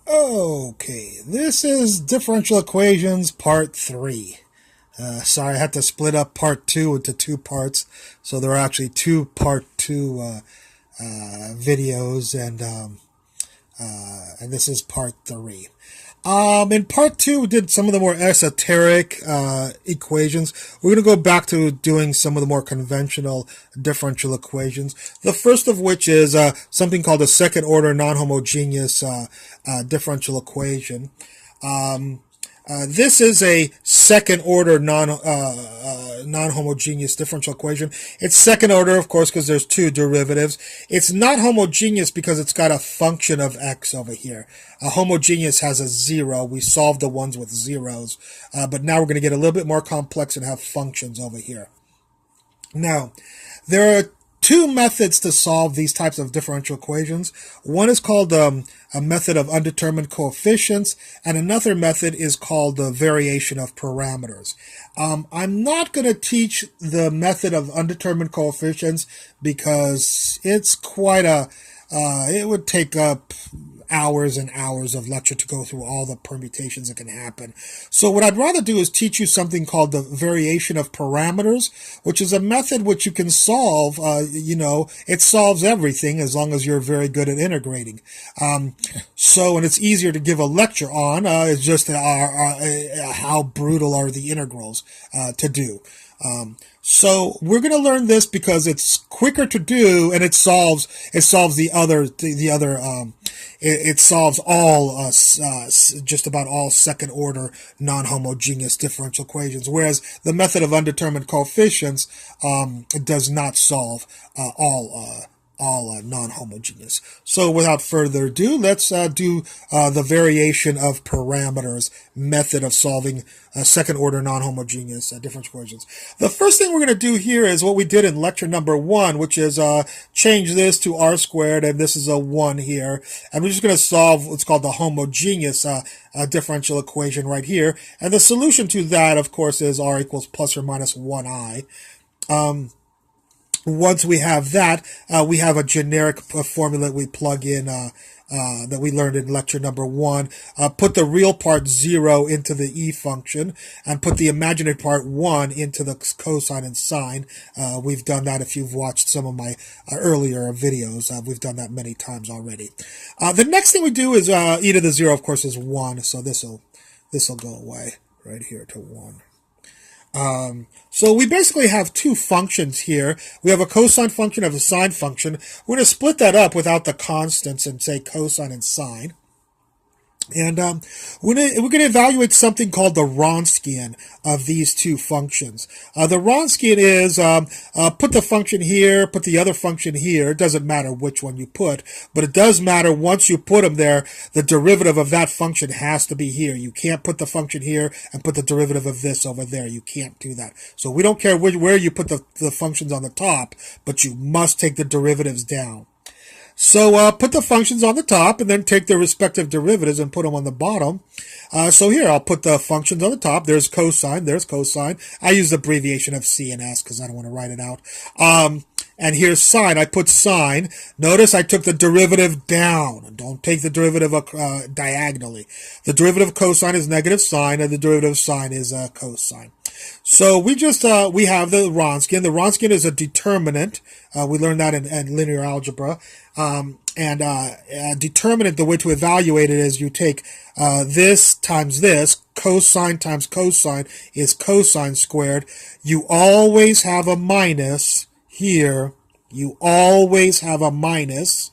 Okay, this is differential equations part 3. Sorry, I had to split up part 2 into two parts, so there are actually two part 2 videos, and this is part 3. In part 2, we did some of the more esoteric equations. We're going to go back to doing some of the more conventional differential equations. The first of which is something called a second-order non-homogeneous differential equation. This is a second-order non-homogeneous differential equation. It's second order, of course, because there's two derivatives. It's not homogeneous because it's got a function of x over here. A homogeneous has a 0. We solved the ones with zeros, but now we're going to get a little bit more complex and have functions over here. Now, there are two methods to solve these types of differential equations. One is called a method of undetermined coefficients, and another method is called the variation of parameters. I'm not going to teach the method of undetermined coefficients because it's quite it would take up hours and hours of lecture to go through all the permutations that can happen. So what I'd rather do is teach you something called the variation of parameters, which is a method which you can solve. It solves everything as long as you're very good at integrating. And it's easier to give a lecture on. It's just how brutal are the integrals to do. So we're going to learn this because it's quicker to do, and it solves the other it solves all just about all second order non-homogeneous differential equations, whereas the method of undetermined coefficients does not solve all non-homogeneous. So without further ado, let's do the variation of parameters method of solving second-order non-homogeneous differential equations. The first thing we're going to do here is what we did in lecture number 1, which is change this to r squared, and this is a 1 here. And we're just going to solve what's called the homogeneous differential equation right here. And the solution to that, of course, is r equals plus or minus 1i. Once we have that, we have a generic formula we plug in that we learned in lecture number 1. Put the real part 0 into the e function and put the imaginary part 1 into the cosine and sine. We've done that if you've watched some of my earlier videos. We've done that many times already. The next thing we do is e to the 0, of course, is 1, so this'll go away right here to 1. So we basically have two functions here. We have a cosine function and a sine function. We're going to split that up without the constants and say cosine and sine. And we're going to evaluate something called the Wronskian of these two functions. The Wronskian is put the function here, put the other function here. It doesn't matter which one you put, but it does matter once you put them there, the derivative of that function has to be here. You can't put the function here and put the derivative of this over there. You can't do that. So we don't care where you put the functions on the top, but you must take the derivatives down. So put the functions on the top and then take their respective derivatives and put them on the bottom. So here, I'll put the functions on the top. There's cosine. I use the abbreviation of C and S because I don't want to write it out. And here's sine. I put sine. Notice I took the derivative down. Don't take the derivative diagonally. The derivative of cosine is negative sine, and the derivative of sine is cosine. So we have the Wronskian. The Wronskian is a determinant. We learned that in linear algebra. Determinant, the way to evaluate it is you take this times this. Cosine times cosine is cosine squared. You always have a minus here. You always have a minus.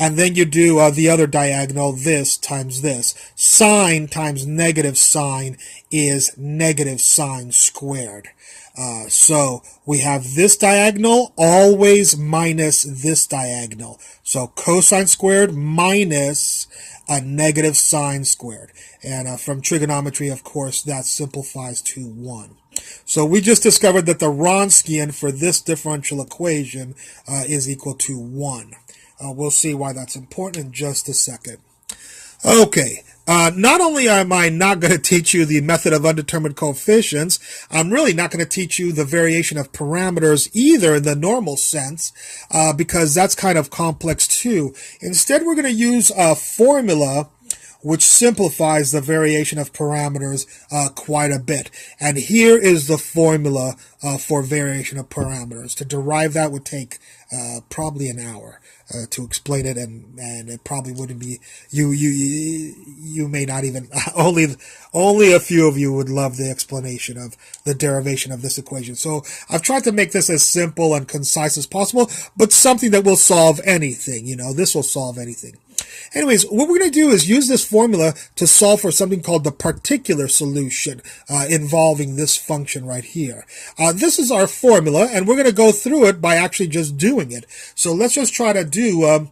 And then you do the other diagonal, this times this. Sine times negative sine is negative sine squared. So we have this diagonal always minus this diagonal. So cosine squared minus a negative sine squared. And from trigonometry, of course, that simplifies to 1. So we just discovered that the Wronskian for this differential equation is equal to 1. We'll see why that's important in just a second. Okay. Not only am I not going to teach you the method of undetermined coefficients, I'm really not going to teach you the variation of parameters either in the normal sense, because that's kind of complex too. Instead, we're going to use a formula which simplifies the variation of parameters quite a bit. And here is the formula for variation of parameters. To derive that would take probably an hour to explain it, and it probably wouldn't be you may not even only a few of you would love the explanation of the derivation of this equation. So I've tried to make this as simple and concise as possible, but something that will solve anything. This will solve anything. Anyways, what we're going to do is use this formula to solve for something called the particular solution involving this function right here. This is our formula, and we're going to go through it by actually just doing it. So let's just try to do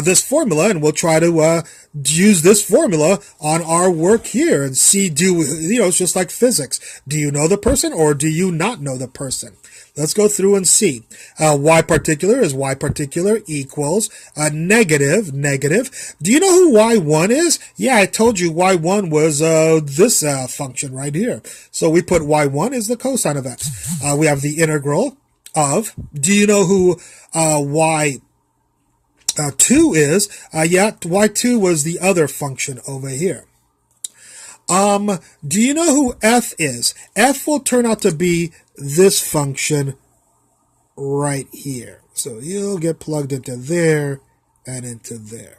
this formula, and we'll try to use this formula on our work here and see, it's just like physics. Do you know the person or do you not know the person? Let's go through and see. Y particular is y particular equals negative. Do you know who y1 is? Yeah, I told you y1 was this function right here. So we put y1 is the cosine of x. We have the integral of, do you know who y2 is? Yeah, y2 was the other function over here. Do you know who f is? F will turn out to be this function right here. So you'll get plugged into there and into there.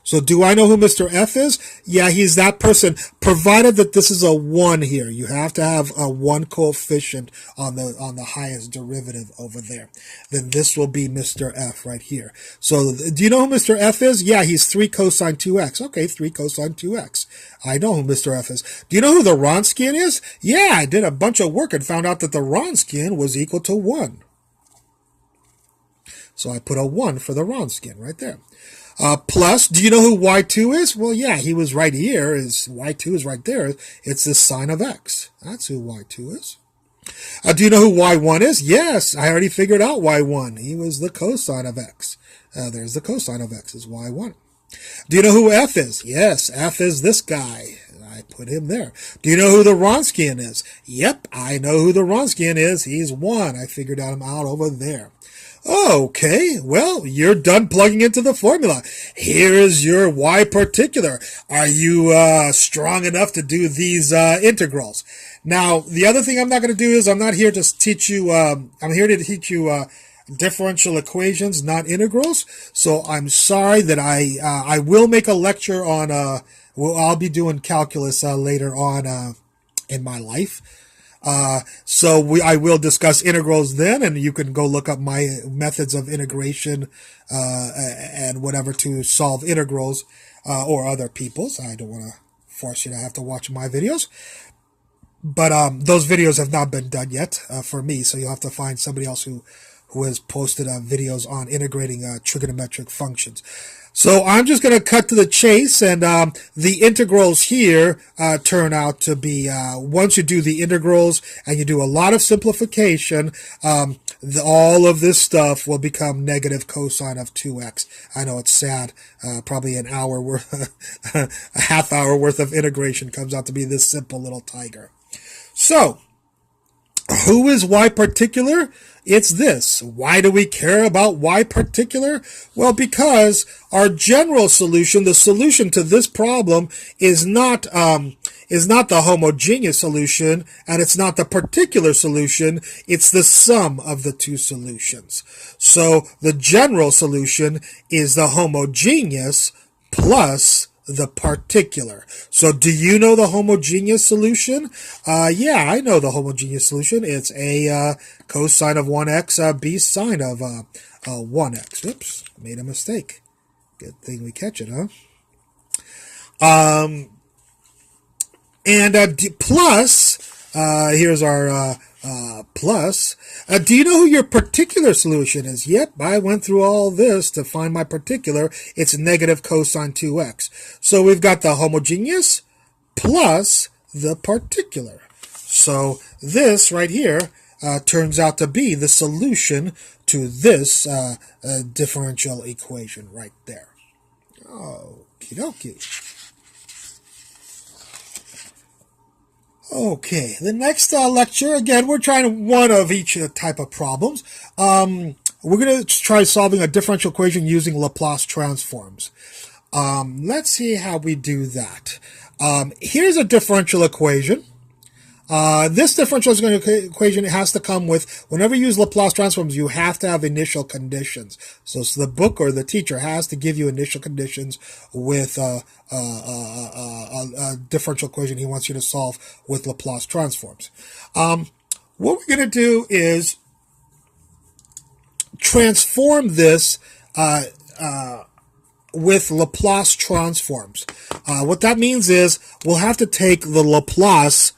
So do I know who Mr. F is? Yeah, he's that person, provided that this is a 1 here. You have to have a 1 coefficient on the highest derivative over there. Then this will be Mr. F right here. So do you know who Mr. F is? Yeah, he's 3 cosine 2x. Okay, 3 cosine 2x. I know who Mr. F is. Do you know who the Wronskian is? Yeah, I did a bunch of work and found out that the Wronskian was equal to 1. So I put a 1 for the Wronskian right there. Plus, do you know who y2 is? Well, yeah, he was right here. Y2 is right there. It's the sine of x. That's who y2 is. Do you know who y1 is? Yes, I already figured out y1. He was the cosine of x. There's the cosine of x is y1. Do you know who f is? Yes, f is this guy. I put him there. Do you know who the Wronskian is? Yep, I know who the Wronskian is. He's 1. I figured him out over there. Okay, well, you're done plugging into the formula. Here is your y particular. Are you strong enough to do these integrals? Now, the other thing I'm not going to do is I'm not here to teach you, I'm here to teach you differential equations, not integrals. So I'm sorry that I will make a lecture on, I'll be doing calculus later on in my life. So I will discuss integrals then, and you can go look up my methods of integration and whatever to solve integrals or other people's. I don't want to force you to have to watch my videos, but those videos have not been done yet for me, so you'll have to find somebody else who has posted videos on integrating trigonometric functions. So I'm just going to cut to the chase, and the integrals here turn out to be, once you do the integrals and you do a lot of simplification, all of this stuff will become negative cosine of 2x. I know it's sad. Probably an hour worth, a half hour worth of integration comes out to be this simple little tiger. So, who is y particular? It's this. Why do we care about y particular? Well, because our general solution, the solution to this problem, is not the homogeneous solution, and it's not the particular solution. It's the sum of the two solutions. So the general solution is the homogeneous plus the particular. So do you know the homogeneous solution? Yeah, I know the homogeneous solution. It's a cosine of 1x, b sine of 1x. Oops, made a mistake. Good thing we catch it, huh? Plus, here's our plus. Do you know who your particular solution is? Yep, I went through all this to find my particular. It's negative cosine 2x. So we've got the homogeneous plus the particular. So this right here turns out to be the solution to this differential equation right there. Okie dokie. Okay, the next lecture, again, we're trying one of each type of problems. We're going to try solving a differential equation using Laplace transforms. Let's see how we do that. Here's a differential equation. This differential equation has to come with, whenever you use Laplace transforms, you have to have initial conditions. So the book or the teacher has to give you initial conditions with a differential equation he wants you to solve with Laplace transforms. What we're going to do is transform this with Laplace transforms. What that means is we'll have to take the Laplace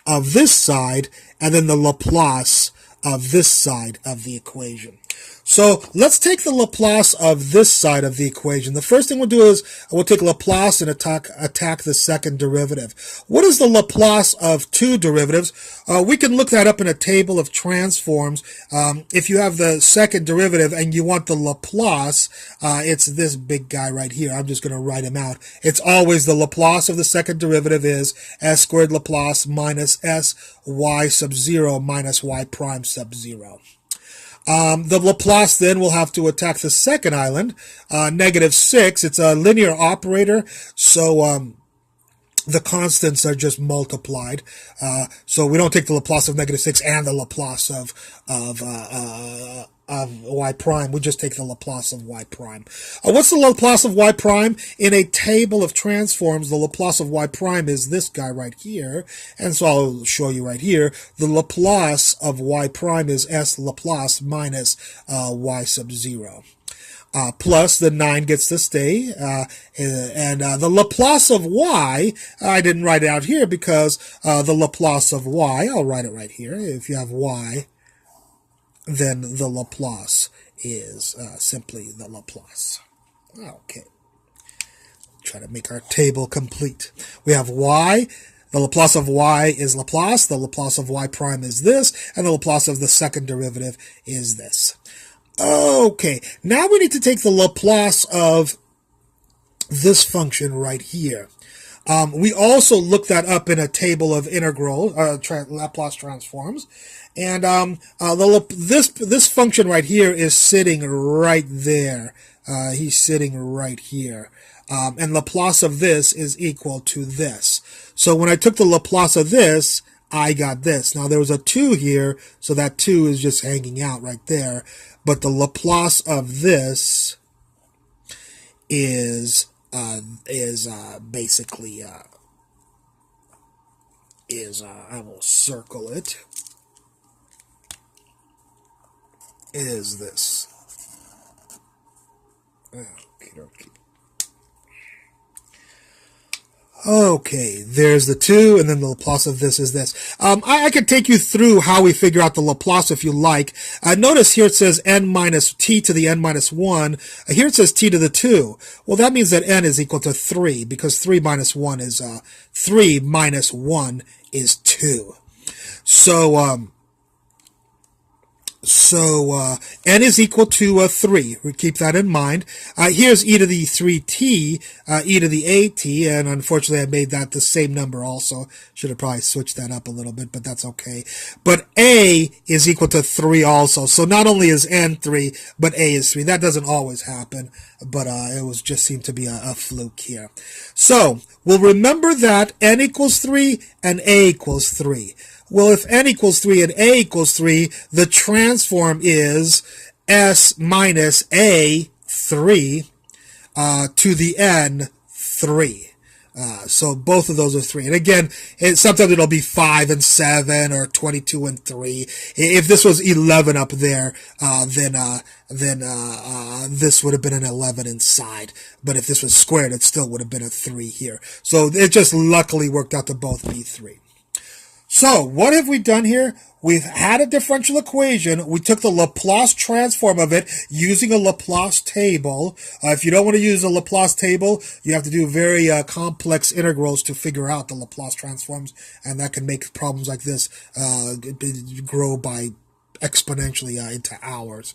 of this side and then the Laplace of this side of the equation. So let's take the Laplace of this side of the equation. The first thing we'll do is we'll take Laplace and attack the second derivative. What is the Laplace of two derivatives? We can look that up in a table of transforms. If you have the second derivative and you want the Laplace, it's this big guy right here. I'm just going to write him out. It's always the Laplace of the second derivative is s squared Laplace minus s y sub 0 minus y prime sub 0. The Laplace then will have to attack the second island, -6. It's a linear operator, so the constants are just multiplied. So we don't take the Laplace of -6 and the Laplace of y prime. We just take the Laplace of y prime. What's the Laplace of y prime? In a table of transforms, the Laplace of y prime is this guy right here. And so I'll show you right here. The Laplace of y prime is s Laplace minus y sub 0. Plus the 9 gets to stay, and the Laplace of y, I didn't write it out here because the Laplace of y, I'll write it right here. If you have y, then the Laplace is simply the Laplace. Okay. Try to make our table complete. We have y. The Laplace of y is Laplace. The Laplace of y prime is this. And the Laplace of the second derivative is this. Okay. Now we need to take the Laplace of this function right here. We also looked that up in a table of integral, Laplace transforms. And this function right here is sitting right there. He's sitting right here. And Laplace of this is equal to this. So when I took the Laplace of this, I got this. Now there was a 2 here, so that 2 is just hanging out right there. But the Laplace of this is basically I will circle it, is this. Okay, there's the 2, and then the Laplace of this is this. I could take you through how we figure out the Laplace if you like. Notice here it says n minus t to the n minus 1. Here it says t to the 2. Well, that means that n is equal to 3, because 3 minus 1 is 3 minus 1 is 2. So n is equal to 3. We keep that in mind. Here's e to the 3t, e to the at, and unfortunately I made that the same number also. Should have probably switched that up a little bit, but that's okay. But a is equal to 3 also. So not only is n 3, but a is 3. That doesn't always happen, but it was just seemed to be a fluke here. So we'll remember that n equals 3 and a equals 3. Well, if n equals 3 and a equals 3, the transform is s minus a 3 to the n 3. So both of those are 3. And again, sometimes it'll be 5 and 7 or 22 and 3. If this was 11 up there, then this would have been an 11 inside. But if this was squared, it still would have been a 3 here. So it just luckily worked out to both be 3. So, what have we done here? We've had a differential equation. We took the Laplace transform of it using a Laplace table. If you don't want to use a Laplace table, you have to do very complex integrals to figure out the Laplace transforms, and that can make problems like this grow by exponentially into hours.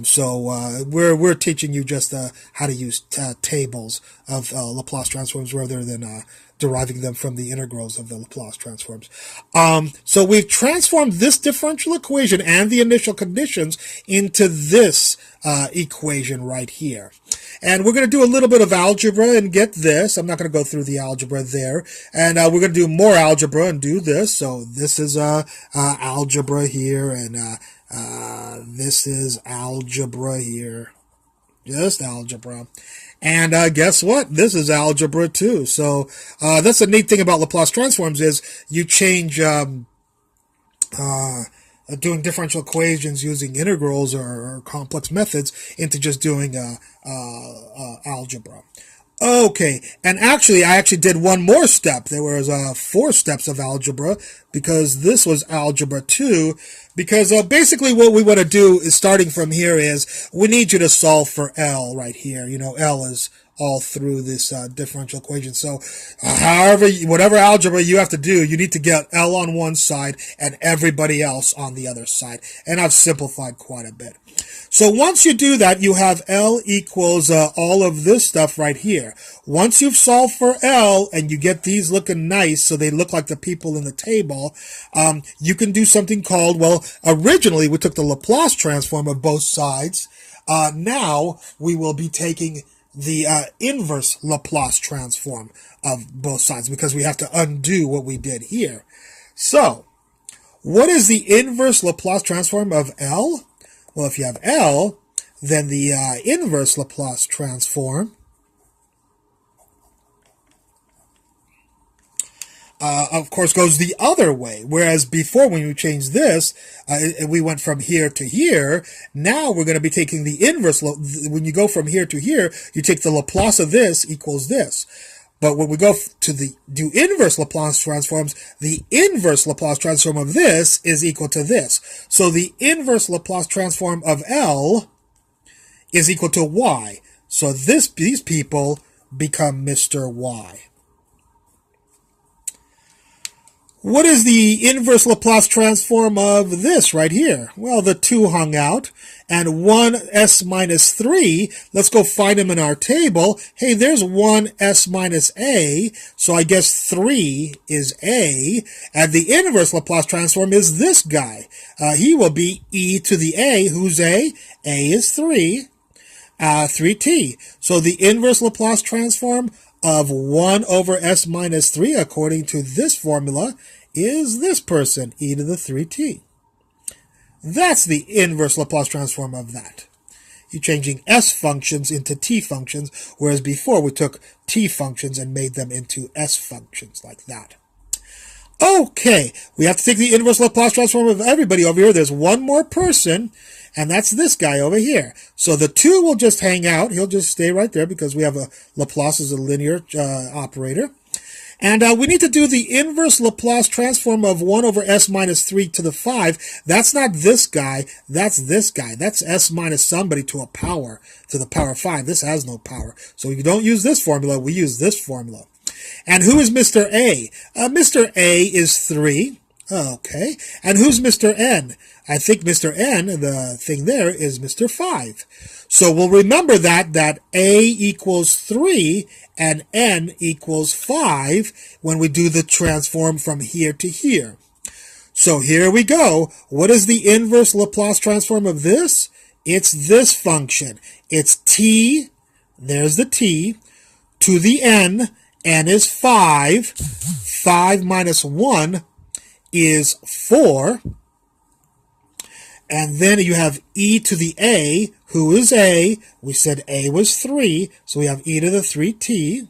So we're teaching you just how to use tables of Laplace transforms rather than deriving them from the integrals of the Laplace transforms. So we've transformed this differential equation and the initial conditions into this equation right here. And we're going to do a little bit of algebra and get this. I'm not going to go through the algebra there. And we're going to do more algebra and do this. So this is algebra here, and this is algebra here. Just algebra. And guess what? This is algebra too. So that's the neat thing about Laplace transforms is you change doing differential equations using integrals or complex methods into just doing algebra. Okay, and actually, I did one more step. There was 4 steps of algebra because this was algebra 2. Because basically what we want to do is, starting from here, is we need you to solve for L right here. You know, L is all through this differential equation. So whatever algebra you have to do, you need to get L on one side and everybody else on the other side. And I've simplified quite a bit. So once you do that, you have L equals all of this stuff right here. Once you've solved for L and you get these looking nice, so they look like the people in the table, you can do something called, well, originally we took the Laplace transform of both sides. Now we will be taking the inverse Laplace transform of both sides because we have to undo what we did here. So what is the inverse Laplace transform of L? Well, if you have L, then the inverse Laplace transform of course goes the other way. Whereas before, when you changed this, we went from here to here. Now we're going to be taking the inverse. When you go from here to here, you take the Laplace of this equals this. But when we go to do inverse Laplace transforms, the inverse Laplace transform of this is equal to this. So the inverse Laplace transform of L is equal to Y. So these people become Mr. Y. What is the inverse Laplace transform of this right here? Well, the 2 hung out, and 1s minus 3, let's go find them in our table. Hey, there's 1s minus a, so I guess 3 is a, and the inverse Laplace transform is this guy. He will be e to the a. Who's a? A is 3, 3t. So the inverse Laplace transform of 1 over s minus 3, according to this formula, is this person, e to the 3t. That's the inverse Laplace transform of that. You're changing s functions into t functions, whereas before we took t functions and made them into s functions, like that. Okay, we have to take the inverse Laplace transform of everybody over here. There's one more person, and that's this guy over here. So the 2 will just hang out. He'll just stay right there because we have a Laplace as a linear operator. And we need to do the inverse Laplace transform of 1 over s minus 3 to the 5. That's not this guy. That's this guy. That's s minus somebody to the power 5. This has no power. So we don't use this formula. We use this formula. And who is Mr. A? Mr. A is 3. Okay. And who's Mr. N? I think Mr. N, the thing there, is Mr. 5. So we'll remember that A equals 3 and N equals 5 when we do the transform from here to here. So here we go. What is the inverse Laplace transform of this? It's this function. It's t, there's the t, to the n is 5. 5 minus 1 is 4. And then you have e to the a, who is a. We said a was 3, so we have e to the 3t.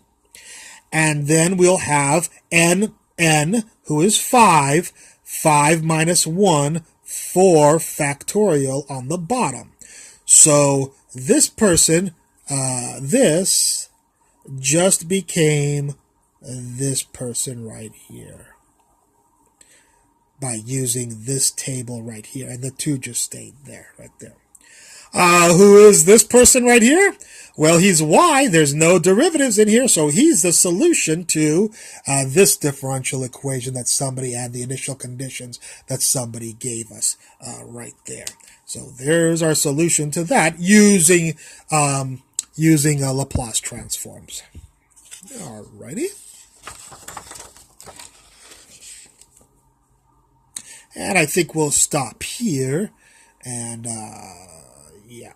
And then we'll have n, who is 5. 5 minus 1, 4 factorial on the bottom. So this person, this just became this person right here by using this table right here, and the 2 just stayed there, right there. Who is this person right here? Well, he's y. There's no derivatives in here, so he's the solution to this differential equation that somebody had, the initial conditions that somebody gave us right there. So there's our solution to that using Laplace transforms. Alrighty. And I think we'll stop here. And yeah.